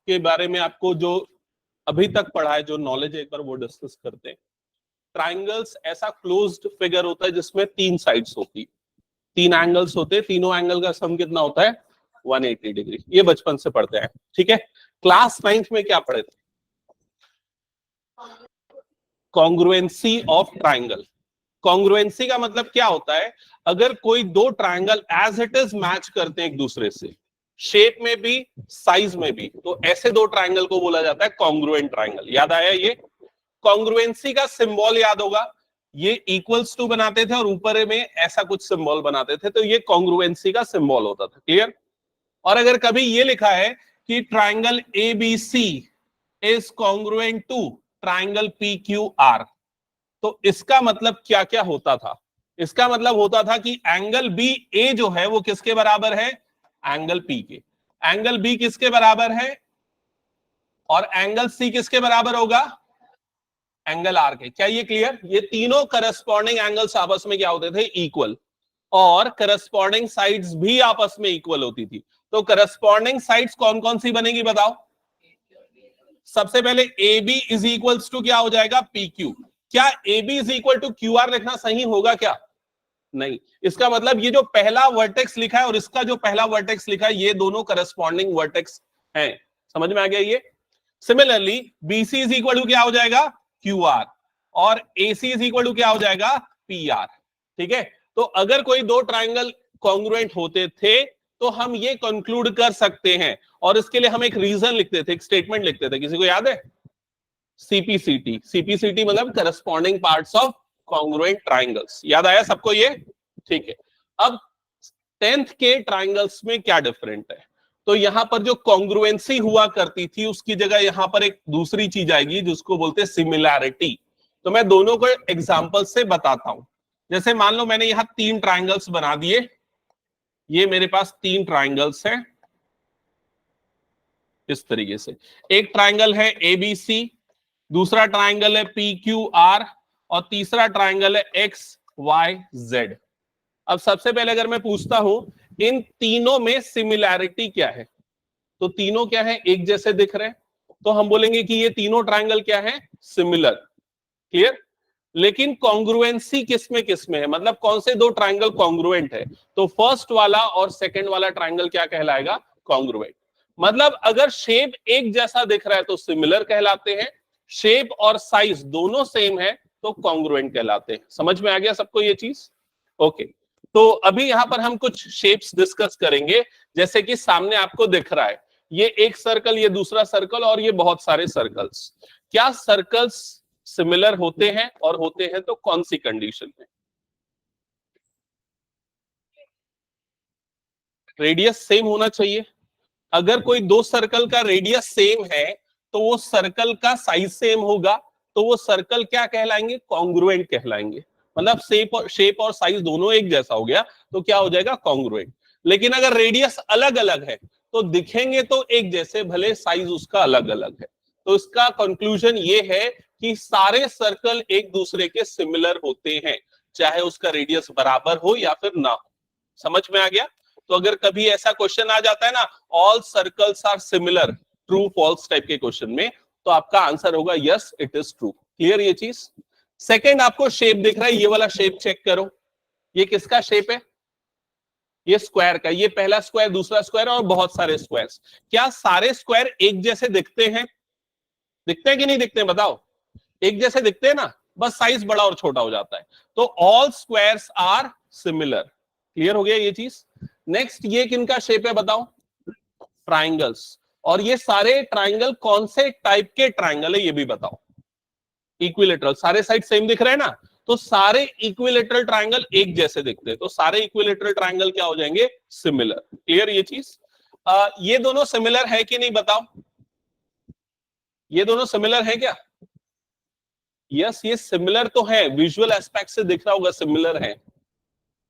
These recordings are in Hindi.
के बारे में आपको जो अभी तक पढ़ा है, जो नॉलेज है, एक बार वो डिस्कस करते हैं। ट्राइंगल्स ऐसा क्लोज्ड फिगर होता है जिसमें 3 साइड्स होती, 3 एंगल्स होते हैं, तीनों एंगल का सम कितना होता है 180 डिग्री। ये बचपन से पढ़ते हैं, ठीक है। क्लास 9th में क्या पढ़े थे? Congruency of triangle. कॉन्ग्रुएंसी का मतलब क्या होता है? अगर कोई दो triangle as it is match करते हैं एक दूसरे से, शेप में भी साइज में भी, तो ऐसे दो ट्राइंगल को बोला जाता है कॉन्ग्रुएंट ट्राइंगल। याद आया? ये कॉन्ग्रुएंसी का सिंबल याद होगा, ये इक्वल्स टू बनाते थे और ऊपर में ऐसा कुछ सिंबल बनाते थे, तो ये कॉन्ग्रुएंसी का सिंबल होता था। क्लियर? और अगर कभी ये लिखा है कि triangle A B C is congruent to triangle P Q R, तो इसका मतलब क्या क्या होता था? इसका मतलब होता था कि एंगल बी ए जो है वो किसके बराबर है? एंगल पी के। एंगल बी किसके बराबर है? और एंगल सी किसके बराबर होगा? एंगल आर के। क्या ये क्लियर? ये तीनों करस्पॉन्डिंग एंगल्स आपस में क्या होते थे? इक्वल। और करस्पॉन्डिंग साइड्स भी आपस में इक्वल होती थी। तो करस्पॉन्डिंग साइड्स कौन कौन सी बनेगी बताओ? सबसे पहले A B is equal to क्या हो जाएगा? P Q. क्या A B is equal to Q R लिखना सही होगा क्या? नहीं। इसका मतलब ये जो पहला वर्टेक्स लिखा है और इसका जो पहला वर्टेक्स लिखा है, ये दोनों करस्पॉन्डिंग वर्टेक्स हैं। समझ में आ गया ये? Similarly B C is equal to क्या हो जाएगा? Q R. और एसी इज इक्वल टू क्या हो जाएगा? P R. ठीक है। तो अगर कोई दो ट्राइंगल कॉन्ग्रुएंट होते थे तो हम ये कंक्लूड कर सकते हैं, और इसके लिए हम एक रीजन लिखते थे, एक स्टेटमेंट लिखते थे। किसी को याद है? सीपीसीटी। सीपीसीटी मतलब corresponding parts of congruent triangles. याद आया सबको ये? ठीक है। अब 10th के ट्राइंगल्स में क्या डिफरेंट है? तो यहां पर जो कॉन्ग्रुएंसी हुआ करती थी उसकी जगह यहां पर एक दूसरी चीज आएगी जिसको बोलते हैं सिमिलैरिटी। तो मैं दोनों को एग्जांपल से बताता हूं। जैसे मान लो मैंने यहां 3 ट्राइंगल्स बना दिए, ये मेरे पास 3 ट्राइंगल्स हैं इस तरीके से। एक ट्राइंगल है एबीसी, दूसरा ट्राइंगल है पी क्यू आर, और तीसरा ट्राइंगल है एक्स वाई जेड। अब सबसे पहले अगर मैं पूछता हूं इन तीनों में सिमिलैरिटी क्या है, तो तीनों क्या है? एक जैसे दिख रहे हैं, तो हम बोलेंगे कि ये तीनों ट्राइंगल क्या है? सिमिलर। क्लियर? लेकिन कॉन्ग्रुएंसी किसमें है? मतलब कौन से दो ट्राइंगल कॉन्ग्रुएंट है? तो फर्स्ट वाला और सेकंड वाला ट्राइंगल क्या कहलाएगा? कॉन्ग्रुएंट। मतलब अगर शेप एक जैसा दिख रहा है तो सिमिलर कहलाते हैं, शेप और साइज दोनों सेम है तो कॉन्ग्रुएंट कहलाते हैं। समझ में आ गया सबको ये चीज? ओके। तो अभी यहां पर हम कुछ शेप्स डिस्कस करेंगे। जैसे कि सामने आपको दिख रहा है ये एक सर्कल, ये दूसरा सर्कल, और ये बहुत सारे सर्कल्स। क्या सर्कल्स सिमिलर होते हैं? और होते हैं तो कौन सी कंडीशन में? रेडियस सेम होना चाहिए। अगर कोई दो सर्कल का रेडियस सेम है तो वो सर्कल का साइज सेम होगा, तो वो सर्कल क्या कहलाएंगे? कॉन्ग्रुएंट कहलाएंगे। मतलब शेप और साइज दोनों एक जैसा हो गया तो क्या हो जाएगा? कॉन्ग्रुएंट। लेकिन अगर रेडियस अलग अलग है तो दिखेंगे तो एक जैसे, भले साइज उसका अलग अलग है। तो इसका कंक्लूजन ये है कि सारे सर्कल एक दूसरे के सिमिलर होते हैं, चाहे उसका रेडियस बराबर हो या फिर ना हो। समझ में आ गया? तो अगर कभी ऐसा क्वेश्चन आ जाता है ना, all circles are similar, true false type के क्वेश्चन में, तो आपका आंसर होगा yes it is true. Clear ये चीज? सेकंड, आपको शेप दिख रहा है, ये वाला शेप चेक करो। ये किसका शेप है? ये स्क्वायर का। ये पहला स्क्वायर, दूसरा स्क्वायर और बहुत सारे स्क्वायर्स। क्या सारे स्क्वायर एक जैसे दिखते हैं? दिखते हैं कि नहीं दिखते हैं? बताओ। एक जैसे दिखते हैं ना, बस साइज बड़ा और छोटा हो जाता है। तो all squares are similar. Clear हो गया ये चीज? नेक्स्ट, ये किनका शेप है बताओ? ट्राइंगल्स। और ये सारे ट्राइंगल कौन से टाइप के ट्राइंगल है ये भी बताओ? इक्विलेटरल। सारे साइड सेम दिख रहे हैं ना, तो सारे इक्विलेटरल ट्राइंगल एक जैसे दिखते हैं, तो सारे इक्विलेटरल ट्राइंगल क्या हो जाएंगे? सिमिलर। क्लियर ये चीज? ये दोनों सिमिलर है कि नहीं बताओ? ये दोनों सिमिलर है क्या? यस, ये सिमिलर तो है, विजुअल एस्पेक्ट से दिख रहा होगा सिमिलर है।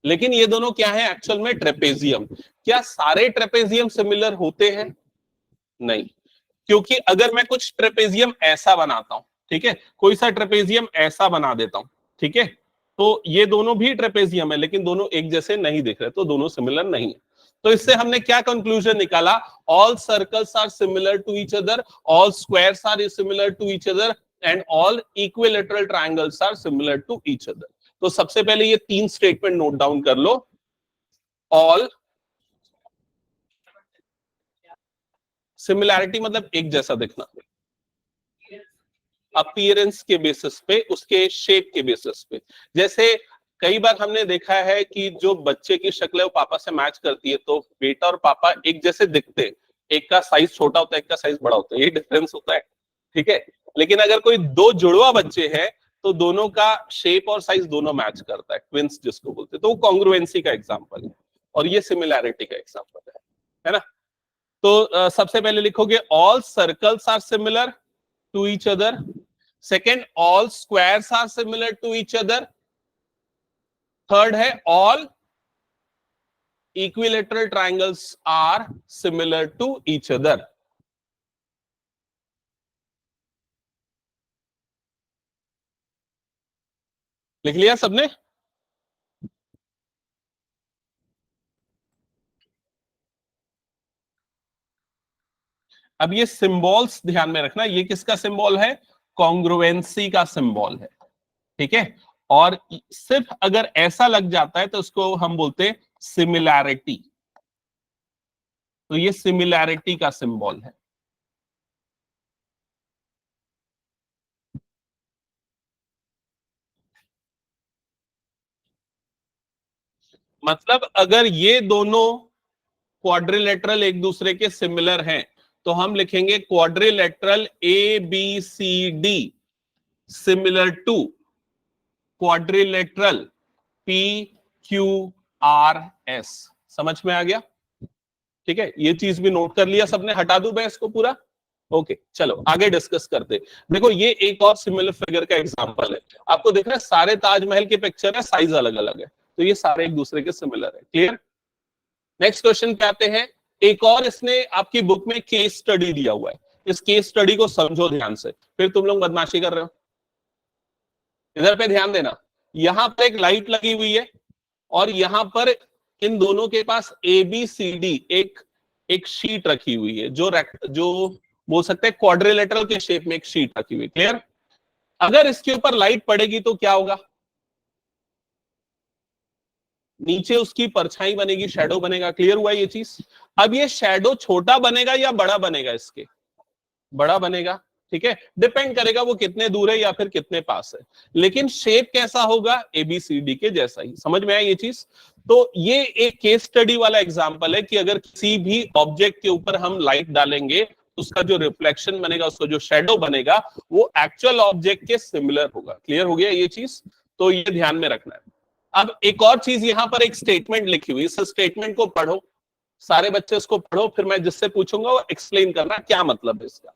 लेकिन ये दोनों क्या है एक्चुअल में? ट्रेपेजियम। क्या सारे ट्रेपेजियम सिमिलर होते हैं? नहीं। क्योंकि अगर मैं कुछ ट्रेपेजियम ऐसा बनाता हूं, ठीक है, कोई सा ट्रेपेजियम ऐसा बना देता हूं, ठीक है, तो ये दोनों भी ट्रेपेजियम है लेकिन दोनों एक जैसे नहीं दिख रहे, तो दोनों सिमिलर नहीं है। तो इससे हमने क्या कंक्लूजन निकाला? All circles are similar to each other, all squares are similar to each other and all equilateral triangles are similar to each other. तो सबसे पहले ये 3 स्टेटमेंट नोट डाउन कर लो। ऑल सिमिलैरिटी मतलब एक जैसा दिखना, अपीयरेंस के बेसिस पे, उसके शेप के बेसिस पे। जैसे कई बार हमने देखा है कि जो बच्चे की शक्ल है वो पापा से मैच करती है, तो बेटा और पापा एक जैसे दिखते हैं, एक का साइज छोटा होता है, एक का साइज बड़ा होता है, ये डिफरेंस होता है, ठीक है। लेकिन अगर कोई दो जुड़वा बच्चे हैं तो दोनों का शेप और साइज दोनों मैच करता है, ट्विंस जिसको बोलते हैं, तो वो कॉन्ग्रुएंसी का एग्जांपल है और ये सिमिलैरिटी का एग्जांपल है ना। तो सबसे पहले लिखोगे all circles are similar to each other, second all squares are similar to each other, third है all equilateral triangles are similar to each other. लिख लिया सबने? अब ये सिंबल्स ध्यान में रखना, ये किसका सिंबल है? कॉन्ग्रुएंसी का सिंबल है, ठीक है। और सिर्फ अगर ऐसा लग जाता है तो उसको हम बोलते हैं सिमिलैरिटी, तो ये सिमिलैरिटी का सिंबल है। मतलब अगर ये दोनों क्वाड्रिलेटरल एक दूसरे के सिमिलर हैं तो हम लिखेंगे quadrilateral A B C D similar to quadrilateral P Q R S. समझ में आ गया? ठीक है, ये चीज भी नोट कर लिया सबने? हटा दूं मैं इसको पूरा? ओके, चलो आगे डिस्कस करते। देखो ये एक और सिमिलर फिगर का एग्जांपल है, आपको दिख रहा है सारे ताजमहल के पिक्चर है, साइज अलग अलग है, तो ये सारे एक दूसरे के सिमिलर है। क्लियर? नेक्स्ट क्वेश्चन पे आते हैं। एक और इसने आपकी बुक में केस स्टडी दिया हुआ है, इस केस स्टडी को समझो ध्यान से, फिर तुम लोग बदमाशी कर रहे हो। इधर पे ध्यान देना, यहां पर एक लाइट लगी हुई है और यहां पर इन दोनों के पास ए बी सी डी एक शीट रखी हुई है, जो बोल सकते हैं क्वाड्रिलेटरल के शेप में एक शीट रखी हुई है। क्लियर? अगर इसके ऊपर लाइट पड़ेगी तो क्या होगा? नीचे उसकी परछाई बनेगी, शैडो बनेगा। क्लियर हुआ ये चीज? अब ये शैडो छोटा बनेगा या बड़ा बनेगा? इसके बड़ा बनेगा, ठीक है। डिपेंड करेगा वो कितने दूर है या फिर कितने पास है, लेकिन शेप कैसा होगा? एबीसीडी के जैसा ही। समझ में आया ये चीज? तो ये एक केस स्टडी वाला एग्जांपल है कि अगर किसी भी ऑब्जेक्ट के ऊपर हम लाइट डालेंगे तो उसका जो रिफ्लेक्शन बनेगा, उसका जो शैडो बनेगा, वो एक्चुअल ऑब्जेक्ट के सिमिलर होगा। क्लियर हो गया ये चीज? तो ये ध्यान में रखना है। अब एक और चीज, यहां पर एक स्टेटमेंट लिखी हुई, इस स्टेटमेंट को पढ़ो, सारे बच्चे उसको पढ़ो, फिर मैं जिससे पूछूंगा वो एक्सप्लेन करना क्या मतलब है इसका।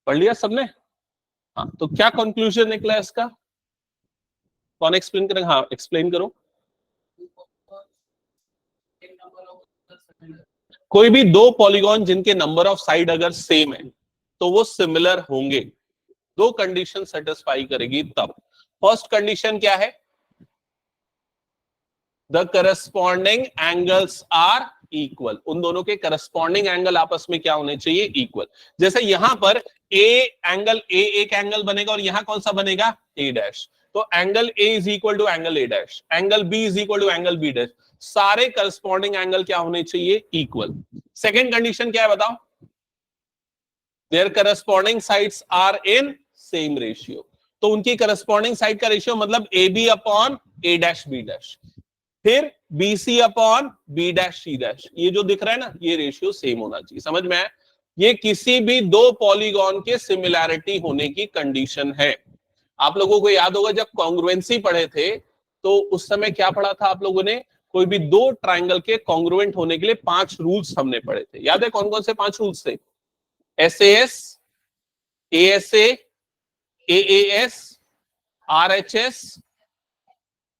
पढ़ लिया सबने? हाँ, तो क्या कंक्लूजन निकला इसका? कौन एक्सप्लेन करेगा? हाँ, एक्सप्लेन करो। कोई भी दो पॉलीगॉन जिनके नंबर ऑफ साइड अगर सेम है तो वो सिमिलर होंगे, दो कंडीशन सेटिस्फाई करेगी तब। फर्स्ट कंडीशन क्या है? The corresponding angles are equal, उन दोनों के करस्पॉन्डिंग एंगल आपस में क्या होने चाहिए? इक्वल। जैसे यहां पर ए एंगल ए एक एंगल बनेगा और यहां कौन सा बनेगा? A dash. तो angle A is equal to angle A dash, angle B is equal to angle B dash, सारे करस्पॉन्डिंग एंगल क्या होने चाहिए? इक्वल। सेकेंड कंडीशन क्या है बताओ? There corresponding sides are in same ratio, तो उनकी करस्पॉन्डिंग साइड का रेशियो मतलब A B upon A dash B dash, फिर B C upon B dash C dash, ये जो दिख रहा है ना, ये रेशियो सेम होना चाहिए। समझ में आया? ये किसी भी दो पॉलीगॉन के सिमिलैरिटी होने की कंडीशन है। आप लोगों को याद होगा जब कॉन्ग्रुएंसी पढ़े थे तो उस समय क्या पढ़ा था आप लोगों ने? कोई भी दो ट्राइंगल के कॉन्ग्रुएंट होने के लिए 5 रूल्स हमने पढ़े थे। याद है कौन कौन से 5 रूल्स थे? SAS, ASA, AAS, RHS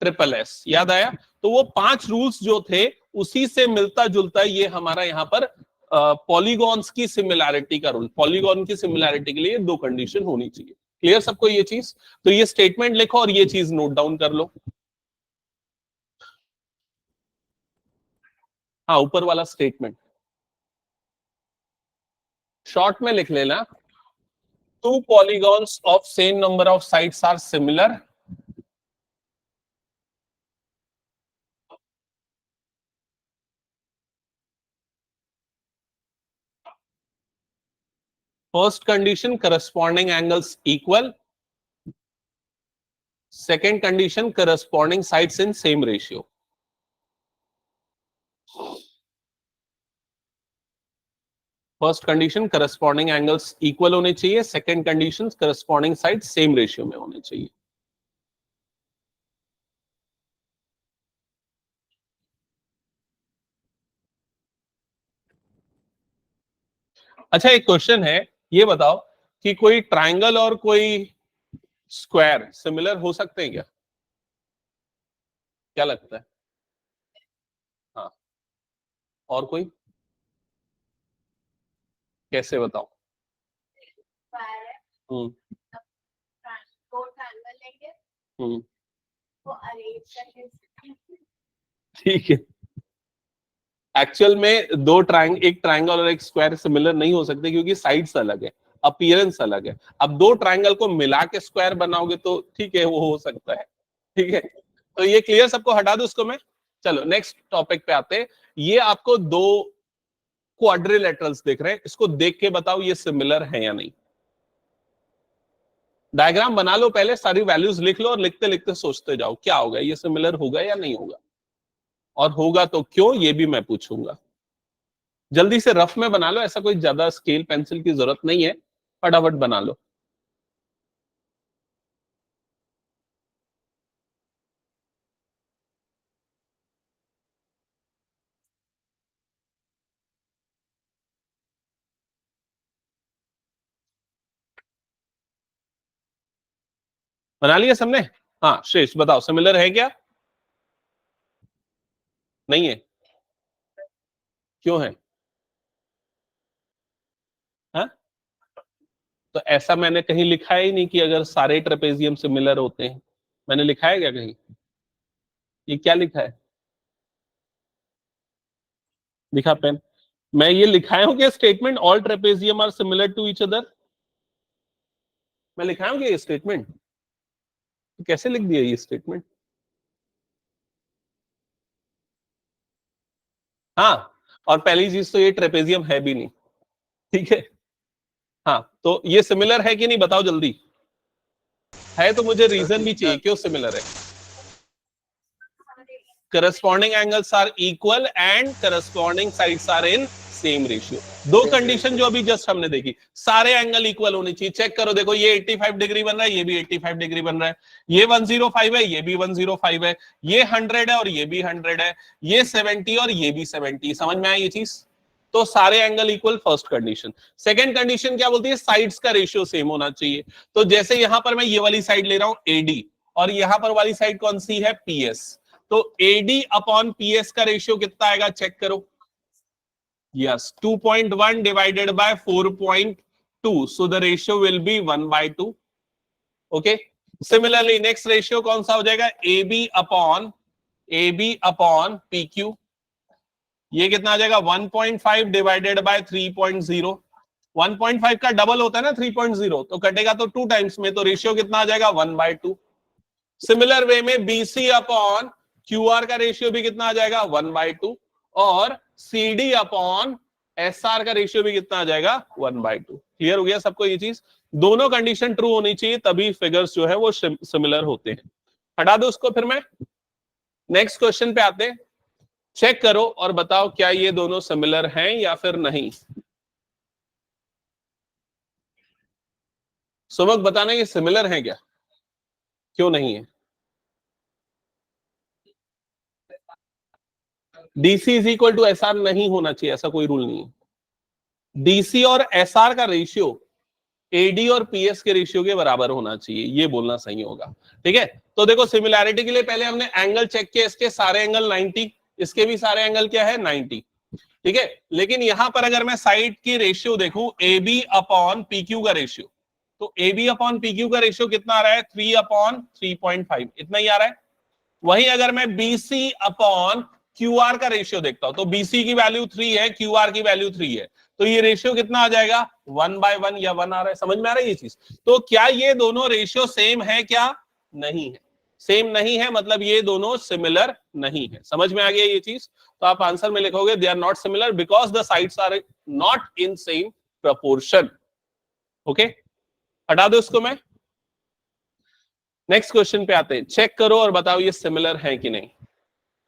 triple S, याद आया? तो वो 5 रूल्स जो थे उसी से मिलता जुलता ये हमारा यहाँ पर पॉलीगॉन्स की सिमिलैरिटी का रूल। पॉलीगॉन की सिमिलैरिटी के लिए 2 कंडीशन होनी चाहिए। क्लियर सबको ये चीज? तो ये स्टेटमेंट लिखो और ये चीज नोट डाउन कर लो। हाँ, ऊपर वाला स्टेटमेंट शॉर्ट में लिख लेना। 2 polygons of same number of sides are similar first condition corresponding angles equal, second condition corresponding sides in same ratio। First condition corresponding angles equal होने चाहिए, second condition corresponding side same ratio में होने चाहिए। अच्छा, एक क्वेश्चन है, ये बताओ कि कोई ट्राइंगल और कोई स्क्वायर सिमिलर हो सकते हैं क्या? क्या लगता है? हाँ, और कोई? कैसे बताओ? हम्म हम्म ठीक है। एक्चुअल में एक ट्राइंगल और एक स्क्वायर सिमिलर नहीं हो सकते क्योंकि साइड्स अलग है, अपीयरेंस अलग है। अब 2 ट्राइंगल को मिला के स्क्वायर बनाओगे तो ठीक है, वो हो सकता है। ठीक है, तो ये क्लियर सबको? हटा दो उसको मैं। चलो नेक्स्ट टॉपिक पे आते हैं। ये आपको 2 क्वाड्रिलेटरल्स दिख रहे हैं, इसको देख के बताओ ये सिमिलर है या नहीं। डायग्राम बना लो पहले, सारी वैल्यूज लिख लो और लिखते लिखते सोचते जाओ क्या होगा, ये सिमिलर होगा या नहीं होगा, और होगा तो क्यों, ये भी मैं पूछूंगा। जल्दी से रफ में बना लो, ऐसा कोई ज्यादा स्केल पेंसिल की जरूरत नहीं है, फटाफट बना लो। बना लिया सबने? हाँ श्रेष्ठ, बताओ सिमिलर है क्या? नहीं है? क्यों है? हाँ, तो ऐसा मैंने कहीं लिखा ही नहीं कि अगर सारे ट्रेपेजियम सिमिलर होते हैं। मैंने लिखा है क्या कहीं? ये क्या लिखा है? लिखा पेन? मैं ये लिखाया हूं कि statement all trapezium are similar to each other? मैं लिखाया हूं कि ये स्टेटमेंट? तो कैसे लिख दिया ये स्टेटमेंट? हाँ, और पहली चीज तो ये ट्रेपेजियम है भी नहीं। ठीक है, हाँ, तो ये सिमिलर है कि नहीं बताओ जल्दी। है तो मुझे रीजन भी चाहिए क्यों सिमिलर है। Corresponding angles are equal and corresponding sides are in same ratio. 2 condition जो अभी जस्ट हमने देखी, सारे एंगल इक्वल होने चाहिए। चेक करो, देखो ये 85 डिग्री बन रहा है, ये भी 85 डिग्री बन रहा है, ये 105 है, ये भी 105 है, ये 100 है और ये भी 100 है, ये 70 और ये भी 70। समझ में आया ये चीज? तो सारे angle equal, first condition. Second condition क्या बोलती है? साइड्स का रेशियो सेम होना चाहिए। तो जैसे यहां पर मैं ये वाली साइड ले रहा हूं एडी, और यहां पर वाली साइड कौन सी है? पीएस। तो एडी अपॉन पीएस का रेशियो कितना आएगा चेक करो। Yes, 2.1 divided by 4.2, so the ratio will be 1/2। Okay, similarly next ratio कौन सा हो जाएगा? A B upon P Q. ये कितना आ जाएगा? 1.5 डिवाइडेड बाय 3.0। 1.5 का डबल होता है ना 3.0, तो कटेगा तो 2 टाइम्स में, तो रेशियो कितना आ जाएगा? 1/2। सिमिलर वे में बीसी अपॉन क्यूआर का रेशियो भी कितना आ जाएगा? 1/2। और सीडी अपॉन एसआर का रेशियो भी कितना आ जाएगा? 1/2। क्लियर हो गया सबको ये चीज? दोनों कंडीशन ट्रू होनी चाहिए तभी फिगर्स जो है वो सिमिलर होते हैं। हटा दो उसको, फिर मैं नेक्स्ट क्वेश्चन पे आते हैं। चेक करो और बताओ क्या ये दोनों सिमिलर हैं या फिर नहीं। सुमक बताना ये सिमिलर हैं क्या, क्यों नहीं है? DC is equal to SR नहीं होना चाहिए, ऐसा कोई रूल नहीं है। डीसी और एसआर का रेशियो एडी और पीएस के रेशियो के बराबर होना चाहिए, ये बोलना सही होगा। ठीक है, तो देखो सिमिलैरिटी के लिए पहले हमने एंगल चेक किया, इसके सारे एंगल 90, इसके भी सारे एंगल क्या है 90। ठीक है, लेकिन यहां पर अगर मैं साइड की रेशियो देखूं, A B upon P Q का रेशियो, तो A B upon P Q का रेशियो कितना आ रहा है 3/3.5, इतना ही आ रहा है। वही अगर मैं बीसी अपॉन क्यू आर का रेशियो देखता हूं, तो बीसी की वैल्यू 3 है, क्यू आर की वैल्यू 3 है, तो ये रेशियो कितना आ जाएगा 1/1 या 1 आ रहा है। समझ में आ रहा है ये चीज? तो क्या ये दोनों रेशियो सेम है? क्या नहीं है? सेम नहीं है, मतलब ये दोनों सिमिलर नहीं है। समझ में आ गया ये चीज? तो आप आंसर में लिखोगे they are not similar because the sides are not in same proportion. Okay, हटा दो इसको मैं। नेक्स्ट क्वेश्चन पे आते हैं, चेक करो और बताओ ये सिमिलर है कि नहीं।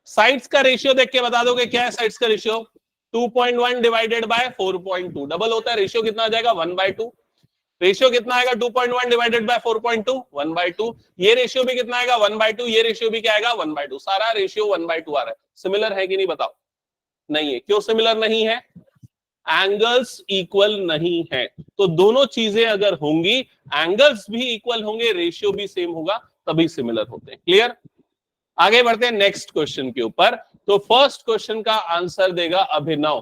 साइड्स का रेशियो देख के बता दोगे क्या है साइड्स का रेशियो? 2.1 डिवाइडेड बाय 4.2, डबल होता है, रेशियो कितना आ जाएगा 1/2। रेशियो कितना आएगा 2.1 डिवाइडेड बाय 4.2, 1/2। ये रेशियो भी कितना आएगा 1/2, ये रेशियो भी क्या आएगा 1/2, सारा रेशियो 1/2 आ रहा है। सिमिलर है कि नहीं बताओ? नहीं है। क्यों सिमिलर नहीं है? एंगल्स इक्वल नहीं है। तो दोनों चीजें अगर होंगी, एंगल्स भी इक्वल होंगे, रेशियो भी सेम होगा, तभी सिमिलर होते हैं। क्लियर? आगे बढ़ते हैं नेक्स्ट क्वेश्चन के ऊपर। तो फर्स्ट क्वेश्चन का आंसर देगा अभिनव।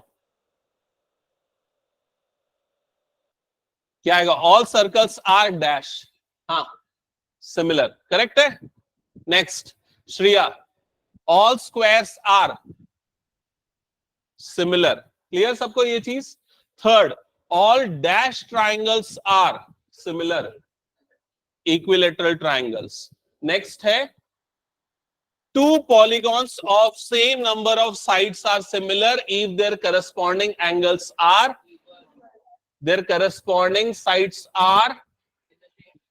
क्या आएगा? ऑल सर्कल्स आर डैश, हाँ सिमिलर, करेक्ट है। Next Shriya, all squares are similar. Clear सबको ये चीज? Third, all dash triangles are similar, equilateral triangles. Next है two polygons of same number of sides are similar if their corresponding angles are, their corresponding sides are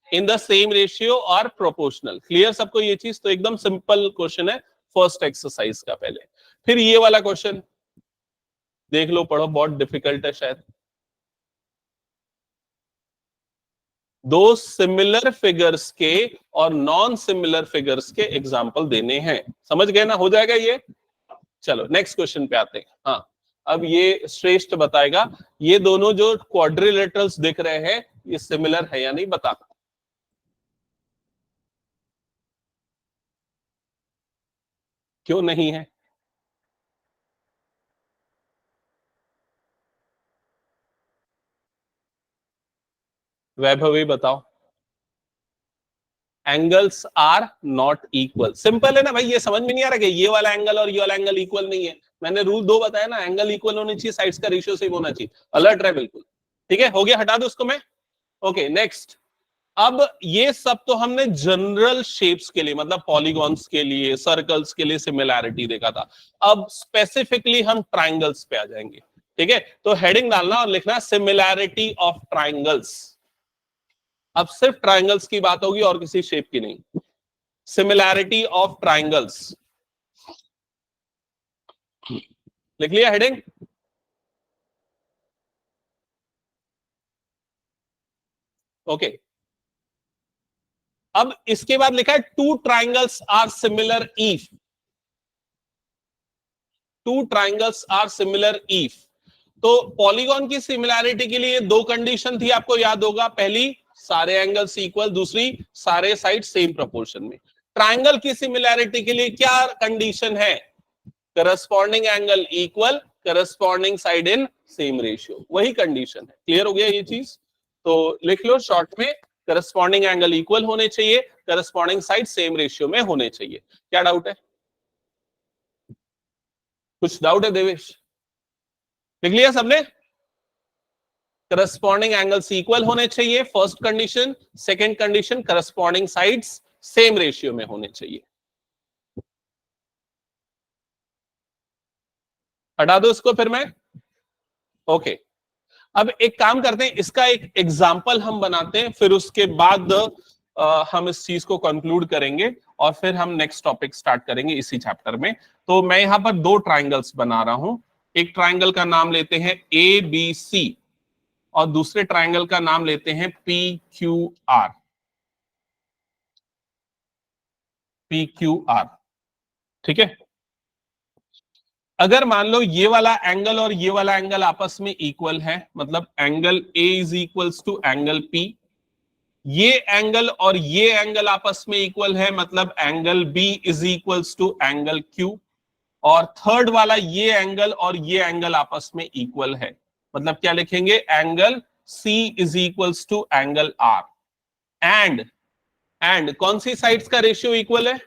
in the same ratio or proportional। Clear सबको ये चीज? तो एकदम सिंपल क्वेश्चन है फर्स्ट एक्सरसाइज का। पहले फिर ये वाला क्वेश्चन देख लो, पढ़ो, बहुत डिफिकल्ट है शायद। दो सिमिलर फिगर्स के और नॉन सिमिलर फिगर्स के एग्जाम्पल देने हैं। समझ गए ना? हो जाएगा ये। चलो नेक्स्ट क्वेश्चन पे आते हैं। हाँ, अब ये श्रेष्ठ बताएगा ये दोनों जो क्वाड्रिलेटरल्स दिख रहे हैं ये सिमिलर है या नहीं, बता। क्यों नहीं है? वैभवी बताओ। Angles are not equal. Simple है ना भाई, ये समझ में नहीं आ रहा कि ये वाला एंगल और ये वाला एंगल इक्वल नहीं है? मैंने रूल 2 बताया ना, एंगल इक्वल होनी चाहिए, साइड्स का रेशियो सेम होना चाहिए। अलर्ट रहे बिल्कुल। ठीक है, हो गया, हटा दो उसको मैं। Okay next. अब ये सब तो हमने जनरल शेप्स के लिए, मतलब पॉलीगॉन्स के लिए, सर्कल्स के लिए सिमिलैरिटी देखा था। अब स्पेसिफिकली हम ट्राइंगल्स पे आ जाएंगे। ठीक है, तो हेडिंग डालना और लिखना सिमिलैरिटी ऑफ ट्राइंगल्स। अब सिर्फ ट्राइंगल्स की बात होगी और किसी शेप की नहीं। सिमिलैरिटी ऑफ ट्राइंगल्स लिख लिया हेडिंग? ओके। अब इसके बाद लिखा है two triangles are similar if, two triangles are similar if. तो पॉलीगॉन की सिमिलैरिटी के लिए दो कंडीशन थी, आपको याद होगा। पहली, सारे एंगल्स इक्वल, दूसरी, सारे साइड सेम प्रोपोर्शन में। ट्राइंगल की सिमिलैरिटी के लिए क्या कंडीशन है? Corresponding angle equal, corresponding side इन सेम रेशियो, वही कंडीशन है। क्लियर हो गया ये चीज? तो लिख लो शॉर्ट में, करस्पॉन्डिंग एंगल इक्वल होने चाहिए, करस्पॉन्डिंग साइड सेम रेशियो में होने चाहिए। क्या डाउट है? कुछ डाउट है देवेश? लिख लिया सबने? करस्पॉन्डिंग एंगल्स इक्वल होने चाहिए, first condition. Second condition, corresponding sides same ratio में होने चाहिए। हटा दो इसको फिर मैं। ओके, अब एक काम करते हैं, इसका एक एग्जाम्पल हम बनाते हैं, फिर उसके बाद हम इस चीज को कंक्लूड करेंगे और फिर हम नेक्स्ट टॉपिक स्टार्ट करेंगे इसी चैप्टर में। तो मैं यहां पर दो ट्राइंगल्स बना रहा हूं। एक ट्राइंगल का नाम लेते हैं ए बी सी और दूसरे ट्राइंगल का नाम लेते हैं P Q are. P Q are, ठीक है। अगर मान लो ये वाला एंगल और ये वाला एंगल आपस में इक्वल है, मतलब angle A is equals to angle P, ये एंगल और ये एंगल आपस में इक्वल है, मतलब angle B is equals to angle Q, और थर्ड वाला ये एंगल और ये एंगल आपस में इक्वल है, मतलब क्या लिखेंगे, angle C is equals to angle R, and कौन सी साइड्स का रेशियो इक्वल है,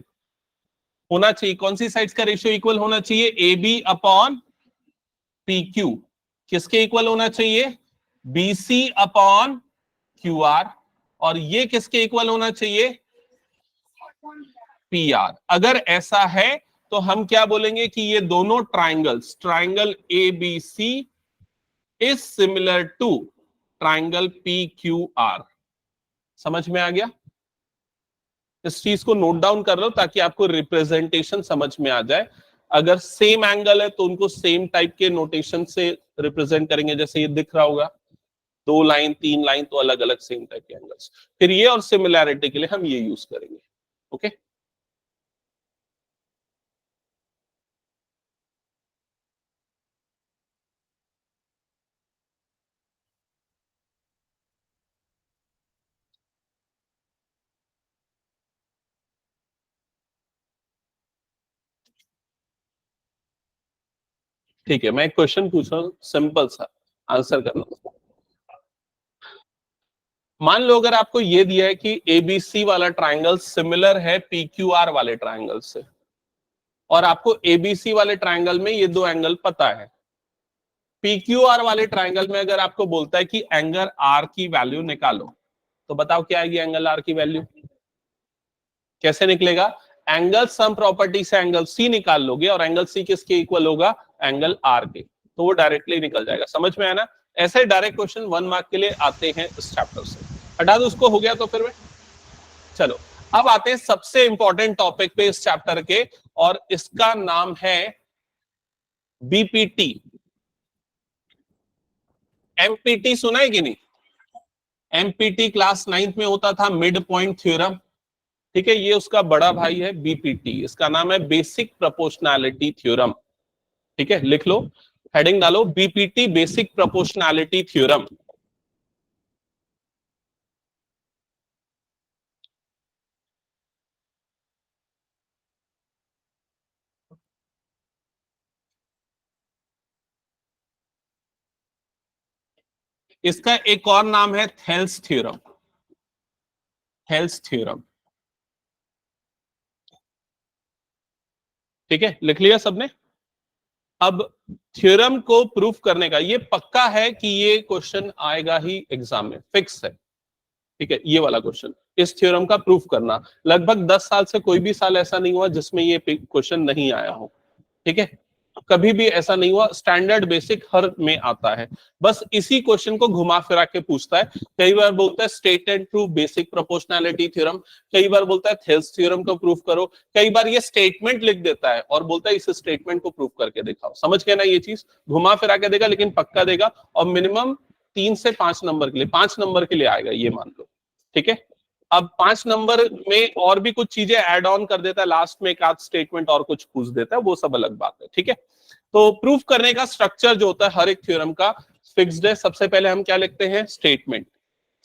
होना चाहिए, कौन सी साइड्स का रेशियो इक्वल होना चाहिए, AB अपॉन PQ, किसके इक्वल होना चाहिए, BC अपॉन QR, और ये किसके इक्वल होना चाहिए, PR। अगर ऐसा है तो हम क्या बोलेंगे कि ये दोनों triangles, triangle ABC is similar to triangle PQR। समझ में आ गया? इस चीज को नोट डाउन कर लो ताकि आपको रिप्रेजेंटेशन समझ में आ जाए। अगर सेम एंगल है तो उनको सेम टाइप के नोटेशन से रिप्रेजेंट करेंगे, जैसे ये दिख रहा होगा 2 लाइन 3 लाइन, तो अलग अलग सेम टाइप के एंगल्स। फिर ये और सिमिलैरिटी के लिए हम ये यूज करेंगे। ओके, ठीक है, मैं एक क्वेश्चन पूछ रहा हूँ, सिंपल सा आंसर करना। मान लो अगर आपको ये दिया है कि एबीसी वाला ट्राइंगल सिमिलर है पीक्यूआर वाले ट्राइंगल से, और आपको एबीसी वाले ट्राइंगल में ये दो एंगल पता है, पीक्यूआर वाले ट्राइंगल में अगर आपको बोलता है कि एंगल आर की वैल्यू निकालो, तो बताओ क्या आएगी एंगल आर की वैल्यू, कैसे निकलेगा, एंगल सम प्रॉपर्टी से एंगल सी निकाल लोगे, और एंगल सी किसके इक्वल होगा, एंगल आर के, तो वो डायरेक्टली निकल जाएगा। समझ में आया ना? ऐसे डायरेक्ट क्वेश्चन 1 मार्क के लिए आते हैं इस चैप्टर से। हटा दो उसको, हो गया तो फिर मैं, चलो अब आते हैं सबसे इंपॉर्टेंट टॉपिक पे इस चैप्टर के, और इसका नाम है बीपीटी। एमपीटी सुना है कि नहीं? एमपीटी क्लास 9th में होता था, मिड पॉइंट थ्योरम। ठीक है, ये उसका बड़ा भाई है बीपीटी, इसका नाम है बेसिक प्रोपोर्शनैलिटी थ्योरम। ठीक है, लिख लो, हेडिंग डालो, बीपीटी बेसिक प्रोपोर्शनैलिटी थ्योरम। इसका एक और नाम है थेल्स थ्योरम, थेल्स थ्योरम। ठीक है, लिख लिया सबने? अब थ्योरम को प्रूफ करने का, ये पक्का है कि ये क्वेश्चन आएगा ही एग्जाम में, फिक्स है। ठीक है, ये वाला क्वेश्चन, इस थ्योरम का प्रूफ करना, लगभग 10 साल से कोई भी साल ऐसा नहीं हुआ जिसमें ये क्वेश्चन नहीं आया हो। ठीक है, कभी भी ऐसा नहीं हुआ, स्टैंडर्ड बेसिक हर में आता है, बस इसी क्वेश्चन को घुमा फिरा के पूछता है। कई बार बोलता है state and proof basic proportionality theorem, कई बार बोलता है थेल्स थ्योरम को प्रूफ करो, कई बार ये स्टेटमेंट लिख देता है और बोलता है इस स्टेटमेंट को प्रूफ करके दिखाओ। समझ गए ना? ये चीज घुमा फिरा के देगा, लेकिन पक्का देगा, और मिनिमम 3 से 5 नंबर के लिए, 5 नंबर के लिए आएगा, ये मान लो। ठीक है, अब 5 नंबर में और भी कुछ चीजें ऐड ऑन कर देता है, लास्ट में एक आध स्टेटमेंट और कुछ पूछ देता है, वो सब अलग बात है। ठीक है, तो प्रूफ करने का स्ट्रक्चर जो होता है हर एक थ्योरम का फिक्स्ड है। सबसे पहले हम क्या लिखते हैं, स्टेटमेंट।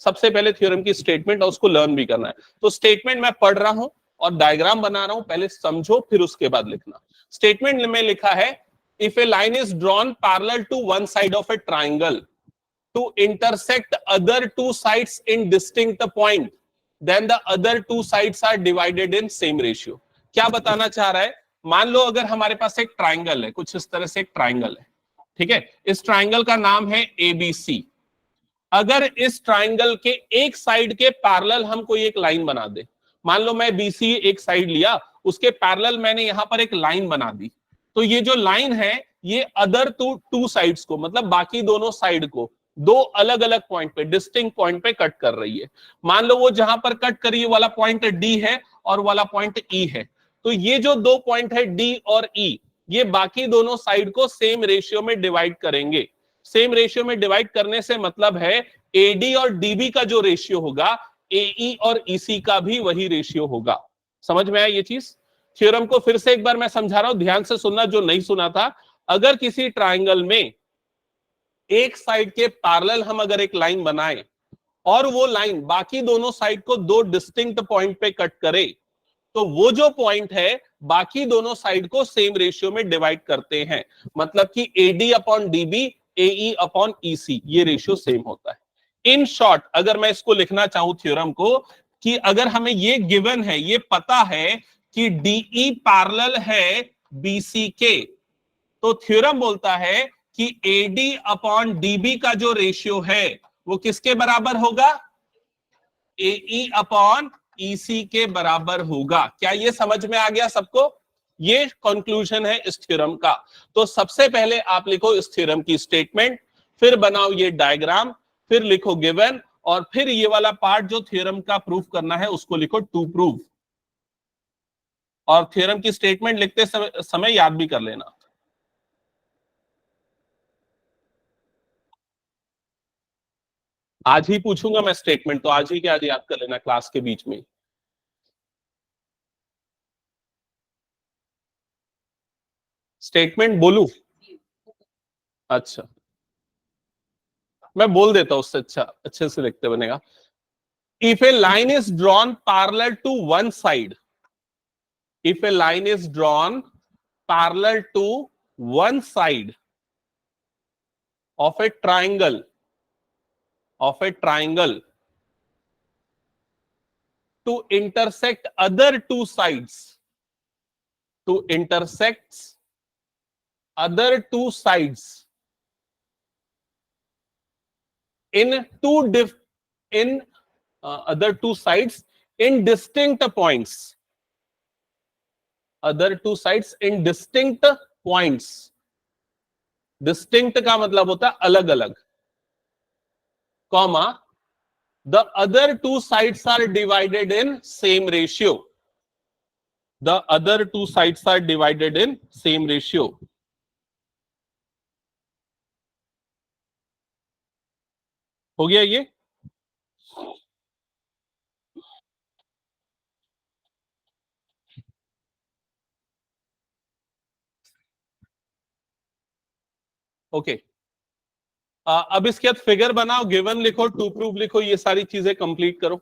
सबसे पहले थ्योरम की स्टेटमेंट, और उसको लर्न भी करना है। तो स्टेटमेंट मैं पढ़ रहा हूं और डायग्राम बना रहा हूं, पहले समझो फिर उसके बाद लिखना। स्टेटमेंट में लिखा है, if a line is drawn parallel to one side of a triangle to intersect other two sides in distinct point, then the other two sides are divided in same ratio। क्या बताना चाह रहा है, मान लो अगर हमारे पास एक ट्राइंगल है, कुछ इस तरह से एक ट्राइंगल है। ठीक है, इस ट्राइंगल का नाम है एबीसी। अगर इस ट्राइंगल के एक साइड के पैरेलल हम कोई एक लाइन बना दे, मान लो मैं बीसी एक साइड लिया, उसके पैरेलल मैंने यहां पर एक लाइन बना दी, तो ये जो लाइन है ये अदर टू साइड्स को, मतलब बाकी दोनों साइड को दो अलग अलग पॉइंट पे, डिस्टिंक्ट पॉइंट पे कट कर रही है। मान लो वो जहां पर कट करी है वाला पॉइंट डी है और वाला पॉइंट ई है, तो ये जो दो पॉइंट है डी और ई, ये बाकी दोनों साइड को सेम रेशियो में डिवाइड करेंगे। सेम रेशियो में डिवाइड करने से मतलब है एडी और डीबी का जो रेशियो होगा, एई और ईसी का भी वही रेशियो होगा। समझ में आया ये चीज? थ्योरम को फिर से एक बार मैं समझा रहा हूं, ध्यान से सुनना जो नहीं सुना था। अगर किसी ट्राइंगल में एक साइड के पैरेलल हम अगर एक लाइन बनाए और वो लाइन बाकी दोनों साइड को दो डिस्टिंक्ट पॉइंट पे कट करे, तो वो जो पॉइंट है बाकी दोनों साइड को सेम रेशियो में डिवाइड करते हैं। मतलब कि एडी अपॉन डीबी, एई अपॉन ईसी, ये रेशियो सेम होता है। इन शॉर्ट अगर मैं इसको लिखना चाहूं थ्योरम को, कि अगर हमें ये गिवन है, ये पता है कि डीई पैरेलल है बीसी के, तो थ्योरम बोलता है कि एडी अपॉन डीबी का जो रेशियो है वो किसके बराबर होगा? एई अपॉन ईसी के बराबर होगा। क्या ये समझ में आ गया सबको? ये कंक्लूजन है इस थ्योरम का। तो सबसे पहले आप लिखो इस थ्योरम की स्टेटमेंट, फिर बनाओ ये डायग्राम, फिर लिखो गिवन, और फिर ये वाला पार्ट जो थ्योरम का प्रूफ करना है उसको लिखो टू प्रूव। और थ्योरम की स्टेटमेंट लिखते समय याद भी कर लेना। आज ही पूछूंगा मैं स्टेटमेंट, तो आज ही क्या याद कर लेना क्लास के बीच में। स्टेटमेंट बोलू? अच्छा, मैं बोल देता हूं, उससे अच्छा अच्छे से लिखते बनेगा। If a line is drawn parallel to one side, if a line is drawn parallel to one side of a triangle, of a triangle to intersect other two sides, to intersect other two sides in in other two sides in distinct points, other two sides in distinct points। Distinct का मतलब होता है अलग अलग, comma, the other two sides are divided in same ratio, the other two sides are divided in same ratio। हो गया ये? ओके। अब इसके बाद फिगर बनाओ, गिवन लिखो, टू प्रूफ लिखो, ये सारी चीजें कंप्लीट करो।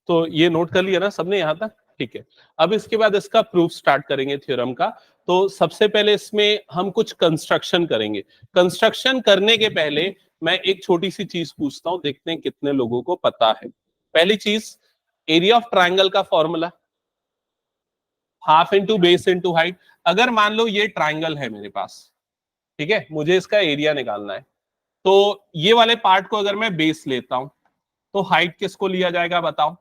तो ये नोट कर लिया ना सबने यहां तक, ठीक है। अब इसके बाद इसका प्रूफ स्टार्ट करेंगे थ्योरम का। तो सबसे पहले इसमें हम कुछ कंस्ट्रक्शन करेंगे। कंस्ट्रक्शन करने के पहले मैं एक छोटी सी चीज पूछता हूं, देखते हैं कितने लोगों को पता है। पहली चीज, एरिया ऑफ ट्राइंगल का formula half into base into height. अगर मान लो ये ट्राइंगल है मेरे पास, ठीक है, मुझे इसका एरिया निकालना है, तो ये वाले पार्ट को अगर मैं बेस लेता हूं तो हाइट किसको लिया जाएगा बताओ?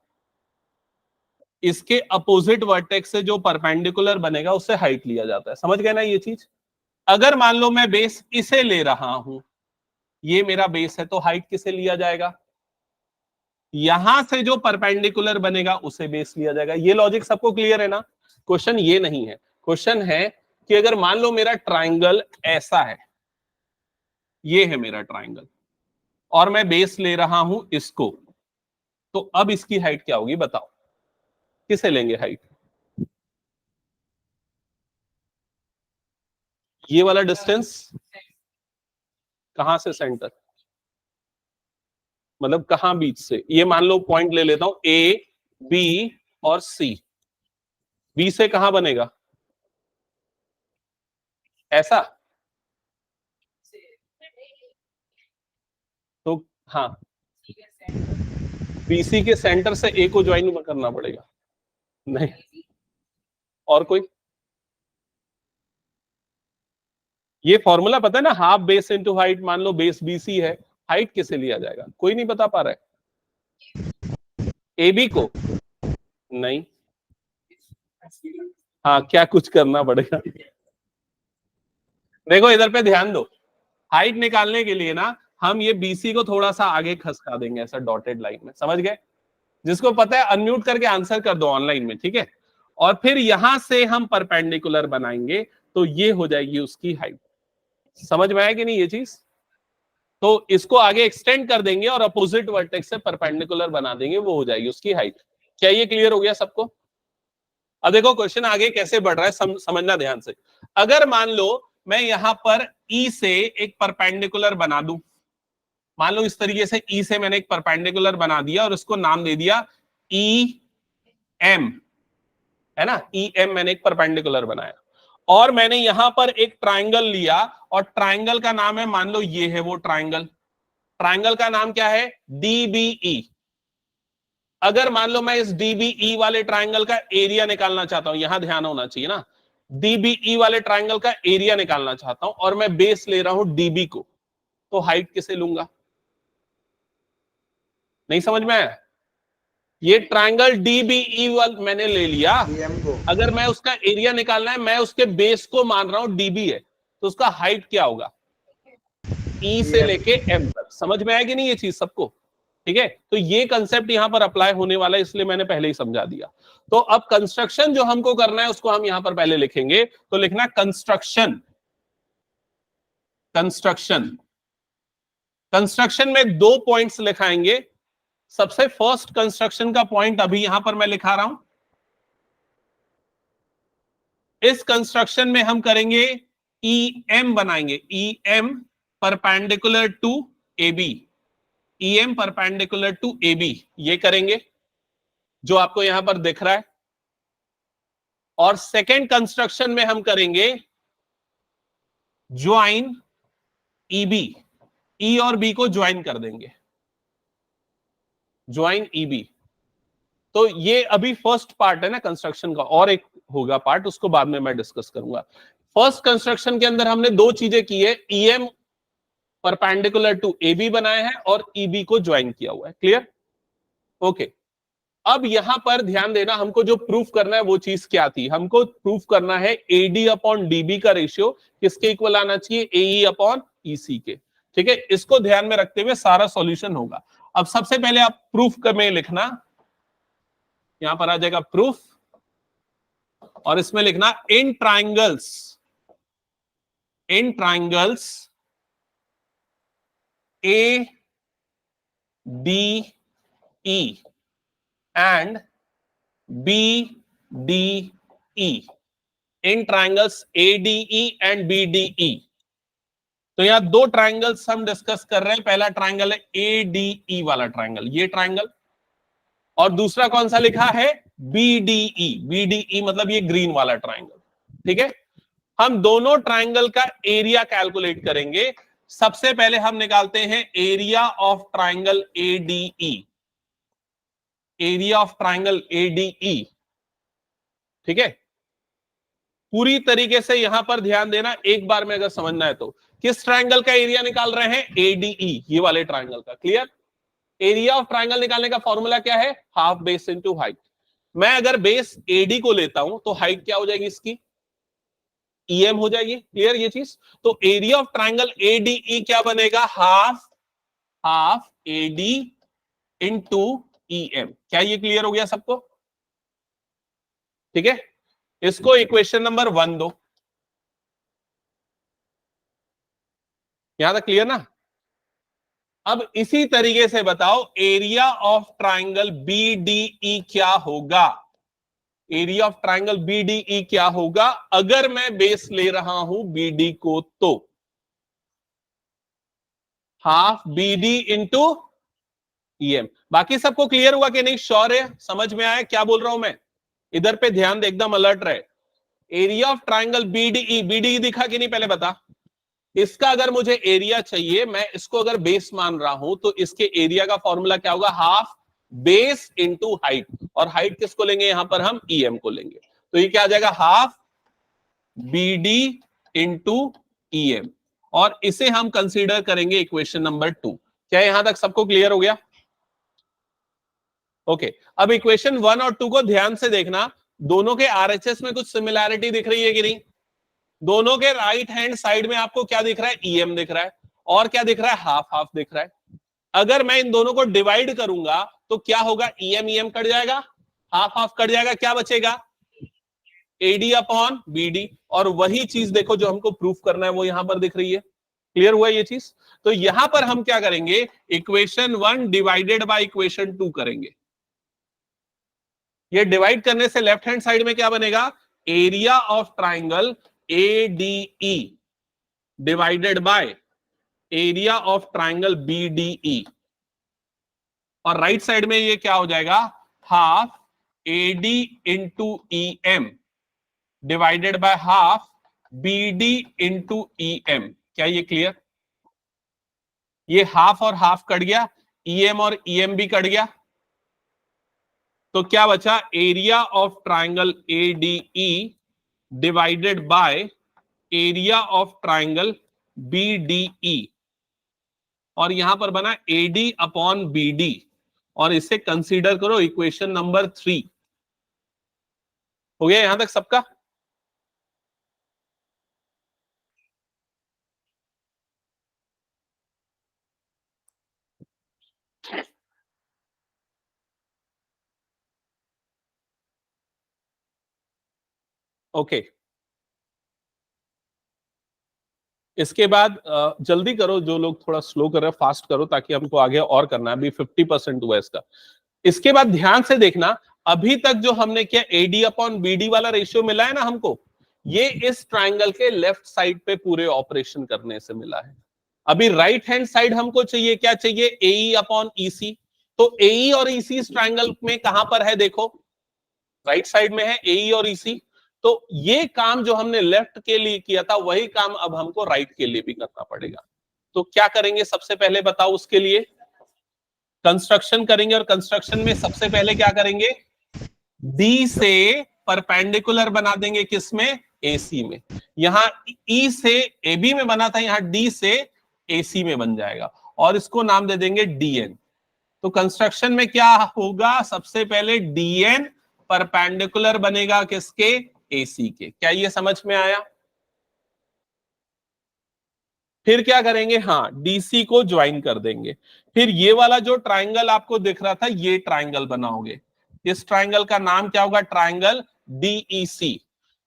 इसके अपोजिट वर्टेक्स से जो परपेंडिकुलर बनेगा उससे हाइट लिया जाता है। समझ गए ना ये चीज? अगर मान लो मैं बेस इसे ले रहा हूं, ये मेरा बेस है, तो हाइट किसे लिया जाएगा? यहां से जो परपेंडिकुलर बनेगा उसे बेस लिया जाएगा। ये लॉजिक सबको क्लियर है ना? क्वेश्चन ये नहीं है, क्वेश्चन है कि अगर मान लो मेरा ट्राइंगल ऐसा है, ये है मेरा ट्राइंगल, और मैं बेस ले रहा हूं इसको, तो अब इसकी हाइट क्या होगी बताओ? किसे लेंगे हाइट? ये वाला डिस्टेंस कहां से सेंटर, मतलब कहां बीच से? ये मान लो पॉइंट ले लेता हूं, ए बी और सी। बी से कहां बनेगा? ऐसा? तो हाँ, बीसी के सेंटर से ए को ज्वाइन करना पड़ेगा। नहीं, और कोई? ये फॉर्मूला पता है ना, हाफ बेस इनटू हाइट। मान लो बेस बीसी है, हाइट किसे लिया जाएगा? कोई नहीं बता पा रहा है? ए बी को? नहीं। हाँ, क्या कुछ करना पड़ेगा? देखो इधर पे ध्यान दो, हाइट निकालने के लिए ना हम ये बीसी को थोड़ा सा आगे खसका देंगे, ऐसा डॉटेड लाइन में। समझ गए? जिसको पता है अनम्यूट करके आंसर कर दो ऑनलाइन में, ठीक है। और फिर यहां से हम परपेंडिकुलर बनाएंगे, तो ये हो जाएगी उसकी हाइट। समझ में आया कि नहीं ये चीज? तो इसको आगे एक्सटेंड कर देंगे और अपोजिट वर्टेक्स से परपेंडिकुलर बना देंगे, वो हो जाएगी उसकी हाइट। क्या ये क्लियर हो गया सबको? अब देखो क्वेश्चन आगे कैसे बढ़ रहा है, समझना ध्यान से। अगर मान लो मैं यहां पर ई से एक परपेंडिकुलर बना दूं, मान लो इस तरीके से ई से मैंने एक परपेंडिकुलर बना दिया और उसको नाम दे दिया ई एम, है ना? ई एम मैंने एक परपेंडिकुलर बनाया, और मैंने यहां पर एक ट्राइंगल लिया, और ट्राइंगल का नाम है, मान लो ये है वो ट्राइंगल। ट्राइंगल का नाम क्या है? डीबीई। अगर मान लो मैं इस डीबीई वाले ट्राइंगल का एरिया निकालना चाहता हूं, यहां ध्यान होना चाहिए ना, डीबीई वाले ट्राइंगल का एरिया निकालना चाहता हूं, और मैं बेस ले रहा हूं डीबी को, तो हाइट किसे लूंगा? नहीं समझ में आया? ये ट्राइंगल डीबीई वाला मैंने ले लिया, अगर मैं उसका एरिया निकालना है, मैं उसके बेस को मान रहा हूं डीबी है, तो उसका हाइट क्या होगा? ई से लेके एम तक। समझ में आया कि नहीं ये चीज सबको? ठीक है, तो ये कंसेप्ट यहां पर अप्लाई होने वाला है, इसलिए मैंने पहले ही समझा दिया। तो अब कंस्ट्रक्शन जो हमको करना है उसको हम यहां पर पहले लिखेंगे, तो लिखना कंस्ट्रक्शन। कंस्ट्रक्शन, कंस्ट्रक्शन में दो पॉइंट्स लिखाएंगे। सबसे फर्स्ट कंस्ट्रक्शन का पॉइंट अभी यहां पर मैं लिखा रहा हूं। इस कंस्ट्रक्शन में हम करेंगे ई एम बनाएंगे, E M perpendicular to A B, E M perpendicular to A B, ये करेंगे जो आपको यहां पर दिख रहा है। और सेकेंड कंस्ट्रक्शन में हम करेंगे ज्वाइन ई बी, ई और बी को ज्वाइन कर देंगे, ज्वाइन ई बी। तो ये अभी फर्स्ट पार्ट है ना कंस्ट्रक्शन का, और एक होगा पार्ट, उसको बाद में मैं डिस्कस करूंगा। फर्स्ट कंस्ट्रक्शन के अंदर हमने दो चीजें की है, E M perpendicular to A B बनाए हैं और ई बी को ज्वाइन किया हुआ है। क्लियर? ओके। अब यहां पर ध्यान देना, हमको जो प्रूफ करना है वो चीज क्या थी? हमको प्रूफ करना है एडी अपॉन डीबी का रेशियो किसके इक्वल आना चाहिए? एई अपॉन ईसी के। ठीक है, इसको ध्यान में रखते हुए सारा सॉल्यूशन होगा। अब सबसे पहले आप प्रूफ में लिखना, यहां पर आ जाएगा प्रूफ, और इसमें लिखना in triangles, in triangles A D E and B D E, in triangles ADE and BDE. तो यहां दो ट्राइंगल्स हम डिस्कस कर रहे हैं। पहला ट्राइंगल है एडीई वाला ट्राइंगल, ये ट्राइंगल, और दूसरा कौन सा लिखा है, बीडीई। बीडीई मतलब ये ग्रीन वाला ट्राइंगल, ठीक है। हम दोनों ट्राइंगल का एरिया कैलकुलेट करेंगे। सबसे पहले हम निकालते हैं area of triangle ADE, area of triangle ADE, ठीक है। पूरी तरीके से यहां पर ध्यान देना, एक बार में अगर समझना है तो। किस ट्राइंगल का एरिया निकाल रहे हैं, एडीई, ये वाले ट्राइंगल का। क्लियर। एरिया ऑफ ट्राइंगल निकालने का फॉर्मूला क्या है, हाफ बेस इनटू हाइट। मैं अगर बेस एडी को लेता हूं तो हाइट क्या हो जाएगी इसकी, ईएम हो जाएगी। क्लियर ये चीज। तो एरिया ऑफ ट्राइंगल एडीई क्या बनेगा, half, half AD into EM. क्या ये क्लियर हो गया सबको, ठीक है। इसको इक्वेशन नंबर 1 दो, यहां तक क्लियर ना। अब इसी तरीके से बताओ एरिया ऑफ ट्राइंगल बीडीई क्या होगा, एरिया ऑफ ट्राइंगल बीडीई क्या होगा अगर मैं बेस ले रहा हूं बीडी को, तो हाफ बीडी इंटू ईएम। बाकी सबको क्लियर हुआ कि नहीं, श्योर है, समझ में आया क्या बोल रहा हूं मैं। इधर पे ध्यान दे, एकदम अलर्ट रहे। Area of triangle BDE, BDE दिखा कि नहीं पहले बता। इसका अगर मुझे एरिया चाहिए, मैं इसको अगर बेस मान रहा हूं तो इसके एरिया का फॉर्मूला क्या होगा, हाफ बेस इंटू हाइट। और हाइट किसको लेंगे, यहां पर हम ईएम को लेंगे। तो ये क्या आ जाएगा, हाफ बीडी इंटू ईएम। और इसे हम कंसीडर करेंगे इक्वेशन नंबर 2। क्या यहां तक सबको क्लियर हो गया, ओके। अब इक्वेशन 1 और 2 को ध्यान से देखना, दोनों के आरएचएस में कुछ सिमिलैरिटी दिख रही है कि नहीं। दोनों के राइट हैंड साइड में आपको क्या दिख रहा है, ईएम दिख रहा है, और क्या दिख रहा है, हाफ हाफ दिख रहा है। अगर मैं इन दोनों को डिवाइड करूंगा तो क्या होगा, ईएम ईएम कट जाएगा, हाफ हाफ कट जाएगा, क्या बचेगा, एडी अपॉन बीडी। और वही चीज देखो जो हमको प्रूफ करना है वो यहां पर दिख रही है। क्लियर हुआ ये चीज। तो यहां पर हम क्या करेंगे, इक्वेशन 1 डिवाइडेड बाय इक्वेशन 2 करेंगे। ये डिवाइड करने से लेफ्ट हैंड साइड में क्या बनेगा, area of triangle ADE divided by area of triangle BDE. और राइट साइड में ये क्या हो जाएगा, half AD into EM divided by half BD into EM. क्या ये क्लियर। ये हाफ और हाफ कट गया, ईएम और ईएम भी कट गया, तो क्या बचा, area of triangle ADE divided by area of triangle BDE. और यहां पर बना एडी अपॉन बीडी। और इसे कंसीडर करो इक्वेशन नंबर 3। हो गया यहां तक सबका, ओके। इसके बाद जल्दी करो, जो लोग थोड़ा स्लो कर रहे हैं फास्ट करो, ताकि हमको आगे और करना है। अभी 50% हुआ इसका। इसके बाद ध्यान से देखना, अभी तक जो हमने किया एडी अपॉन बीडी वाला रेशियो मिला है ना हमको, ये इस ट्राइंगल के लेफ्ट साइड पे पूरे ऑपरेशन करने से मिला है। अभी राइट हैंड साइड हमको चाहिए, क्या चाहिए, एई अपॉन ईसी। तो एई और ईसी इस ट्राइंगल में कहां पर है, देखो राइट साइड में है एई और ईसी। तो ये काम जो हमने लेफ्ट के लिए किया था वही काम अब हमको राइट के लिए भी करना पड़ेगा। तो क्या करेंगे सबसे पहले बताओ, उसके लिए कंस्ट्रक्शन करेंगे। और कंस्ट्रक्शन में सबसे पहले क्या करेंगे, डी से परपेंडिकुलर बना देंगे, किसमें, एसी में। यहां ई से एबी में बना था, यहां डी से एसी में बन जाएगा, और इसको नाम दे देंगे डीएन। तो कंस्ट्रक्शन में क्या होगा, सबसे पहले डीएन परपेंडिकुलर बनेगा किसके, एसी के। क्या ये समझ में आया। फिर क्या करेंगे, हाँ डीसी को ज्वाइन कर देंगे। फिर ये वाला जो ट्राइंगल आपको दिख रहा था, ये ट्राइंगल बनाओगे। इस ट्राइंगल का नाम क्या होगा, ट्राइंगल डीईसी।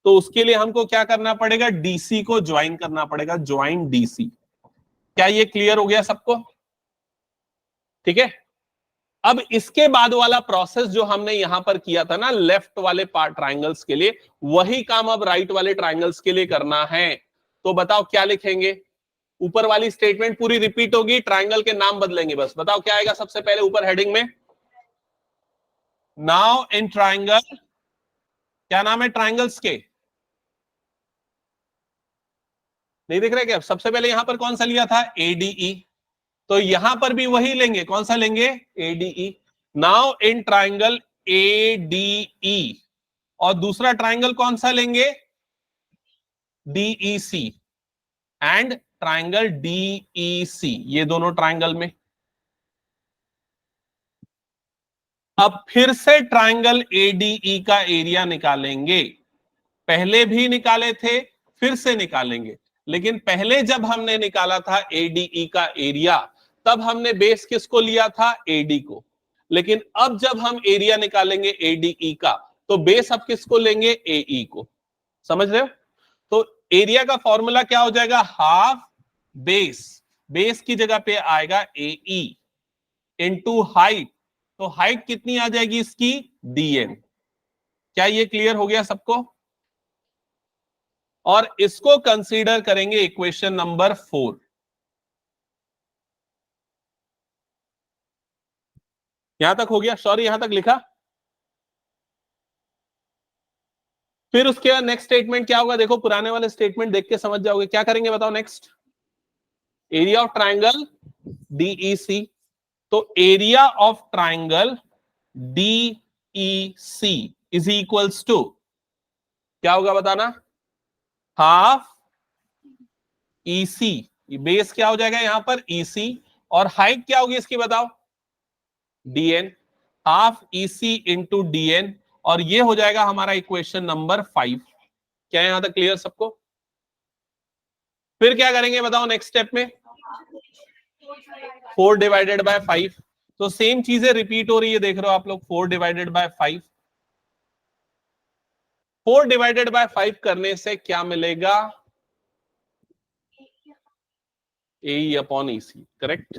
तो उसके लिए हमको क्या करना पड़ेगा, डीसी को ज्वाइन करना पड़ेगा, ज्वाइन डीसी। क्या ये क्लियर हो गया सबको, ठीक है। अब इसके बाद वाला प्रोसेस जो हमने यहां पर किया था ना लेफ्ट वाले पार्ट ट्राइंगल्स के लिए, वही काम अब राइट वाले ट्राइंगल्स के लिए करना है। तो बताओ क्या लिखेंगे, ऊपर वाली स्टेटमेंट पूरी रिपीट होगी, ट्राइंगल के नाम बदलेंगे बस। बताओ क्या आएगा सबसे पहले ऊपर हेडिंग में, नाउ इन ट्राइंगल, क्या नाम है ट्राइंगल्स के, नहीं दिख रहे क्या? सबसे पहले यहां पर कौन सा लिया था, एडीई, तो यहां पर भी वही लेंगे, कौन सा लेंगे, ADE. Now in triangle ADE, और दूसरा ट्राइंगल कौन सा लेंगे, डीईसी, एंड ट्राइंगल डीईसी, ये दोनों ट्राइंगल में। अब फिर से ट्राइंगल एडीई का एरिया निकालेंगे, पहले भी निकाले थे, फिर से निकालेंगे, लेकिन पहले जब हमने निकाला था एडीई का एरिया, तब हमने बेस किसको लिया था, एडी को, लेकिन अब जब हम एरिया निकालेंगे एडीई का, तो बेस अब किसको लेंगे, एई को। समझ रहे हो? तो एरिया का फॉर्मूला क्या हो जाएगा, हाफ बेस, बेस की जगह पे आएगा एई इनटू हाइट, तो हाइट कितनी आ जाएगी इसकी, डीएन। क्या ये क्लियर हो गया सबको? और इसको कंसीडर करेंगे इक्वेशन नंबर 4। यहां तक हो गया, सॉरी यहां तक लिखा। फिर उसके बाद नेक्स्ट स्टेटमेंट क्या होगा, देखो पुराने वाले स्टेटमेंट देख के समझ जाओगे। क्या करेंगे बताओ next, area of triangle DEC, तो area of triangle DEC is equals to, क्या होगा बताना, हाफ ईसी, बेस क्या हो जाएगा यहां पर, ईसी, और हाइट क्या होगी इसकी बताओ, DN, half EC into DN, और ये हो जाएगा हमारा इक्वेशन नंबर 5। क्या यहां तक क्लियर सबको? फिर क्या करेंगे बताओ नेक्स्ट स्टेप में, 4 डिवाइडेड बाय 5, तो सेम चीजें रिपीट हो रही है, देख रहे हो आप लोग, 4 डिवाइडेड बाय 5, 4 डिवाइडेड बाय 5 करने से क्या मिलेगा, ए अपॉन ईसी, करेक्ट।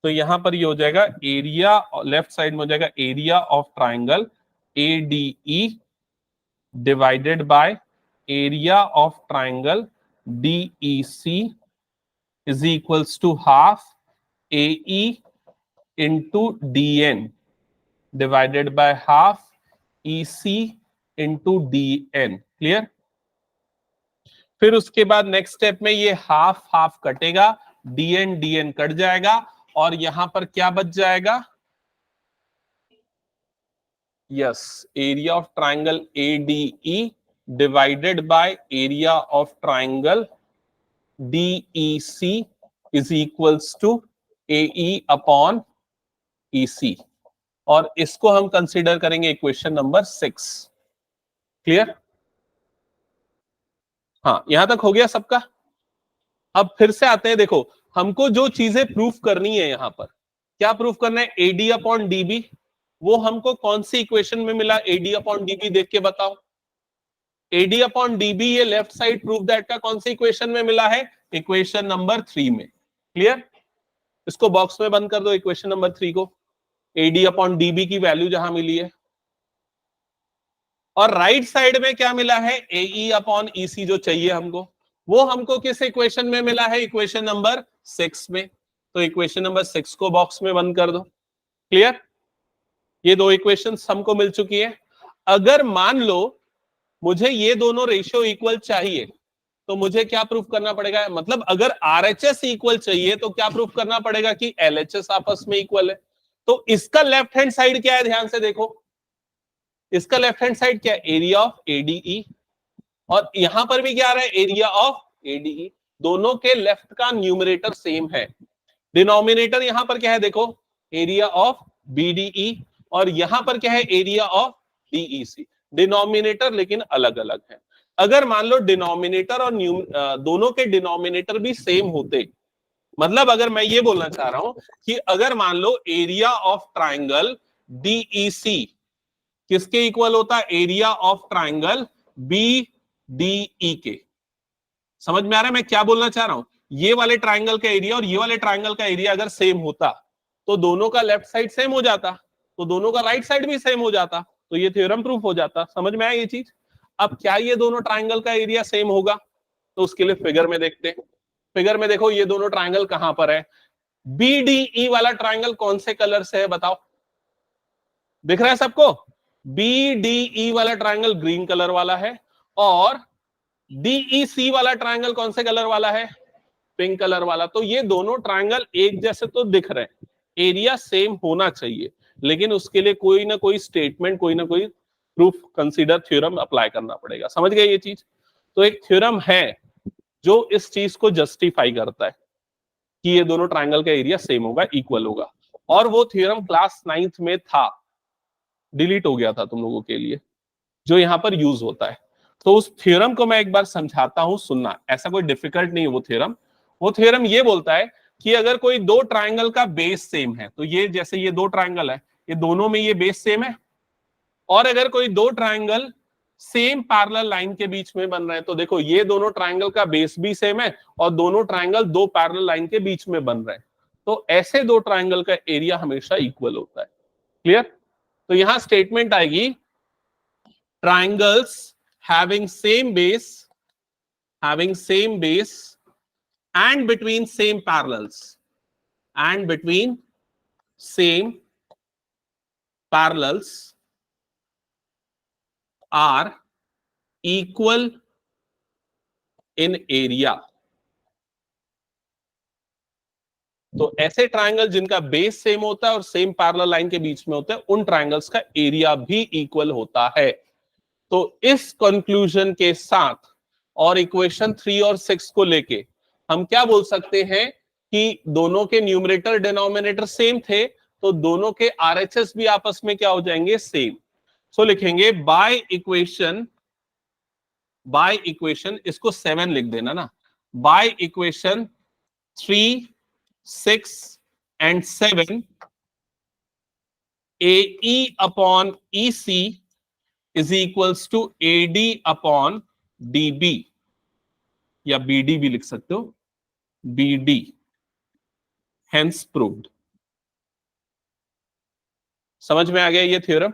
तो यहां पर ये हो जाएगा एरिया, लेफ्ट साइड में हो जाएगा area of triangle ADE divided by area of triangle DEC is equals to half AE into DN divided by half EC into DN. Clear? फिर उसके बाद नेक्स्ट स्टेप में ये हाफ हाफ कटेगा, डीएन डीएन कट जाएगा, और यहां पर क्या बच जाएगा, yes, area of triangle ADE divided by area of triangle DEC is equals to AE upon EC, और इसको हम कंसीडर करेंगे इक्वेशन नंबर 6। क्लियर? हाँ, यहां तक हो गया सबका। अब फिर से आते हैं, देखो हमको जो चीजें प्रूफ करनी है, यहां पर क्या प्रूफ करना है, एडी अपॉन डीबी, वो हमको कौन सी इक्वेशन में मिला, एडी अपॉन डीबी देख के बताओ। एडी अपॉन डीबी ये लेफ्ट साइड प्रूफ दैट का कौन सी इक्वेशन में मिला है, इक्वेशन नंबर 3 में। क्लियर? इसको बॉक्स में बंद कर दो, इक्वेशन नंबर 3 को, एडी अपॉन डीबी की वैल्यू जहां मिली है। और राइट साइड में क्या मिला है, एई अपॉन ईसी जो चाहिए हमको, वो हमको किस इक्वेशन में मिला है, इक्वेशन नंबर 6 में। तो इक्वेशन नंबर 6 को बॉक्स में बंद कर दो। क्लियर? ये दो इक्वेशंस हमको मिल चुकी है। अगर मान लो मुझे ये दोनों रेशियो इक्वल चाहिए, तो मुझे क्या प्रूफ करना पड़ेगा, मतलब अगर आरएचएस इक्वल चाहिए तो क्या प्रूफ करना पड़ेगा कि एलएचएस आपस में इक्वल है। तो इसका लेफ्ट हैंड साइड क्या है, ध्यान से देखो, इसका लेफ्ट हैंड साइड क्या है, एरिया ऑफ एडीई, और यहां पर भी क्या आ रहा है, एरिया ऑफ एडीई। दोनों के लेफ्ट का न्यूमरेटर सेम है, डिनोमिनेटर यहां पर क्या है, देखो एरिया ऑफ बीडीई, और यहां पर क्या है, एरिया ऑफ डीईसी। डिनोमिनेटर लेकिन अलग अलग है। अगर मान लो डिनोमिनेटर और दोनों के डिनोमिनेटर भी सेम होते, मतलब अगर मैं ये बोलना चाह रहा हूं कि अगर मान लो एरिया ऑफ ट्राइंगल डीईसी किसके इक्वल होता है, area of triangle B D के। समझ में आ रहा है मैं क्या बोलना चाह रहा हूं, ये वाले ट्राइंगल का एरिया और ये वाले ट्राइंगल का एरिया अगर सेम होता, तो दोनों का लेफ्ट साइड सेम हो जाता, तो दोनों का राइट साइड भी सेम हो जाता, तो ये थ्योरम प्रूफ हो जाता। समझ में आया ये चीज? अब क्या ये दोनों ट्राइंगल का एरिया सेम होगा, तो उसके लिए फिगर में देखते हैं। फिगर में देखो ये दोनों ट्राइंगल कहां पर है, बीडीई वाला ट्राइंगल कौन से कलर से है बताओ, दिख रहा है सबको? BDE वाला ट्रायंगल ग्रीन कलर वाला है और DEC वाला ट्रायंगल कौन से कलर वाला है? पिंक कलर वाला। तो ये दोनों ट्रायंगल एक जैसे तो दिख रहे हैं, एरिया सेम होना चाहिए, लेकिन उसके लिए कोई ना कोई स्टेटमेंट, कोई ना कोई प्रूफ, कंसीडर थ्योरम अप्लाई करना पड़ेगा। समझ गए ये चीज? तो एक थ्योरम है जो इस चीज को जस्टिफाई करता है कि ये दोनों ट्रायंगल का एरिया सेम होगा, इक्वल होगा, और वो थ्योरम क्लास 9th में था, डिलीट हो गया था तुम लोगों के लिए, जो यहां पर यूज होता है। तो उस थ्योरम को मैं एक बार समझाता हूं, सुनना, ऐसा कोई डिफिकल्ट नहीं है वो थ्योरम। वो थ्योरम ये बोलता है कि अगर कोई दो ट्रायंगल का बेस सेम है, तो ये जैसे ये दो ट्रायंगल है, ये दोनों में ये बेस सेम है, और अगर कोई दो ट्रायंगल सेम पैरेलल लाइन के बीच में बन रहे हैं, तो देखो ये दोनों ट्रायंगल का बेस भी सेम है और दोनों ट्रायंगल दो पैरेलल लाइन के बीच में बन रहे हैं, तो ऐसे दो ट्रायंगल का एरिया हमेशा इक्वल होता है। क्लियर? तो यहां स्टेटमेंट आएगी, triangles having same base and between same parallels are equal in area। तो ऐसे ट्रायंगल जिनका बेस सेम होता है और सेम पैरेलल लाइन के बीच में होता है, उन ट्रायंगल्स का एरिया भी इक्वल होता है। तो इस कंक्लूजन के साथ और इक्वेशन 3 और 6 को लेके हम क्या बोल सकते हैं कि दोनों के न्यूमरेटर डिनोमिनेटर सेम थे, तो दोनों के आरएचएस भी आपस में क्या हो जाएंगे? सेम। सो लिखेंगे बाय इक्वेशन, इसको 7 लिख देना ना, by equation 3, 6 and 7, AE upon EC is equals to AD upon DB, या BD भी लिख सकते हो, BD, hence proved। समझ में आ गया ये थ्योरम?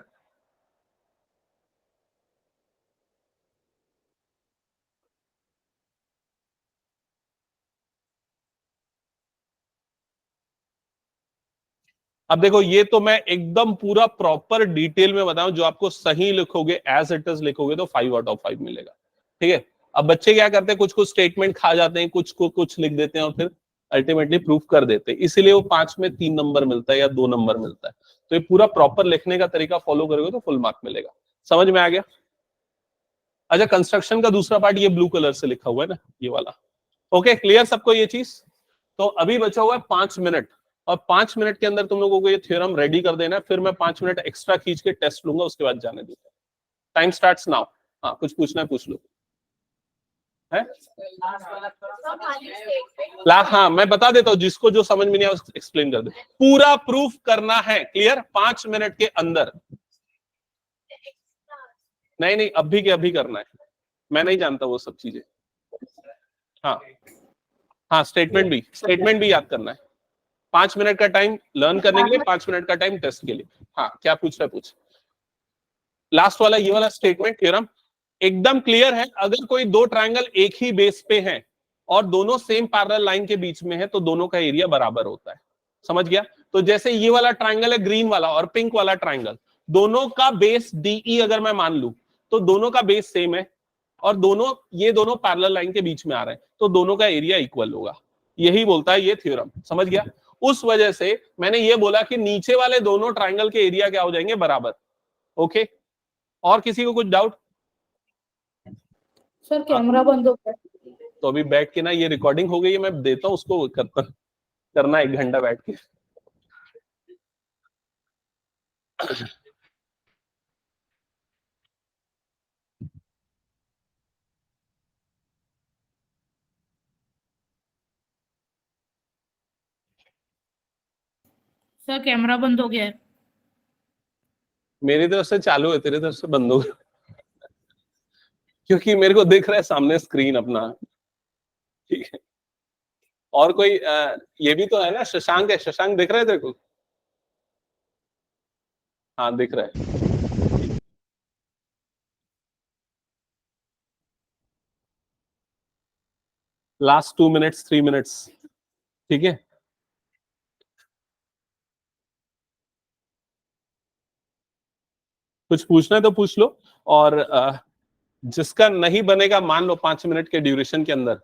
अब देखो, ये तो मैं एकदम पूरा प्रॉपर डिटेल में बताऊं, जो आपको सही लिखोगे, एज इट इज लिखोगे, तो 5 आउट ऑफ 5 मिलेगा। ठीक है? अब बच्चे क्या करते हैं, कुछ कुछ स्टेटमेंट खा जाते हैं, कुछ को कुछ लिख देते हैं और फिर अल्टीमेटली प्रूफ कर देते हैं, इसीलिए वो 5 में 3 नंबर मिलता है या 2 नंबर मिलता है। तो ये पूरा प्रॉपर लिखने का तरीका फॉलो करोगे तो फुल मार्क मिलेगा। समझ में आ गया? अच्छा, कंस्ट्रक्शन का दूसरा पार्ट ये ब्लू कलर से लिखा हुआ है ना, ये वाला। ओके, क्लियर सबको ये चीज? तो अभी बचा हुआ है 5 मिनट, और 5 मिनट के अंदर तुम लोगों को ये थ्योरम रेडी कर देना है, फिर मैं 5 मिनट एक्स्ट्रा खींच के टेस्ट लूंगा, उसके बाद जाने दूंगा। Time starts now. हाँ, कुछ पूछना है पूछ लो। है लास्ट? हाँ, मैं बता देता हूँ, जिसको जो समझ में नहीं आया एक्सप्लेन कर दे। पूरा प्रूफ करना है, क्लियर? 5 मिनट के अंदर। नहीं नहीं, अभी के अभी करना है, मैं नहीं जानता वो सब चीजें। हाँ हाँ, स्टेटमेंट भी याद करना है। 5 मिनट का टाइम लर्न करने के लिए, 5 मिनट का टाइम टेस्ट के लिए। हाँ, क्या पूछ रहा है पूछ। लास्ट वाला, ये वाला स्टेटमेंट थ्योरम एकदम क्लियर है। अगर कोई दो ट्रायंगल एक ही बेस पे हैं और दोनों सेम पैरेलल लाइन के बीच में है, तो दोनों का एरिया बराबर होता है। समझ गया? तो जैसे ये वाला ट्रायंगल है ग्रीन वाला और पिंक वाला ट्रायंगल, दोनों का बेस DE अगर मैं मान लू, तो दोनों का बेस सेम है और ये दोनों पैरेलल लाइन के बीच में आ रहे हैं, तो दोनों का एरिया इक्वल होगा। यही बोलता है ये थ्योरम। समझ गया? उस वजह से मैंने ये बोला कि नीचे वाले दोनों ट्रायंगल के एरिया क्या हो जाएंगे? बराबर। ओके, और किसी को कुछ डाउट? सर कैमरा बंद हो गया। तो अभी बैठ के ना, ये रिकॉर्डिंग हो गई है, मैं देता हूँ उसको, करना 1 घंटा बैठ के। सर कैमरा बंद हो गया है। मेरी तरफ से चालू है, तेरी तरफ से बंद हो गया, क्योंकि मेरे को दिख रहा है सामने स्क्रीन अपना। ठीक है? और कोई ये भी तो है ना, शशांक है, शशांक दिख रहा है तेरे को? हाँ, दिख रहा है। Last 2 minutes 3 minutes. ठीक है? कुछ पूछना है तो पूछ लो, और जिसका नहीं बनेगा मान लो 5 मिनट के ड्यूरेशन के अंदर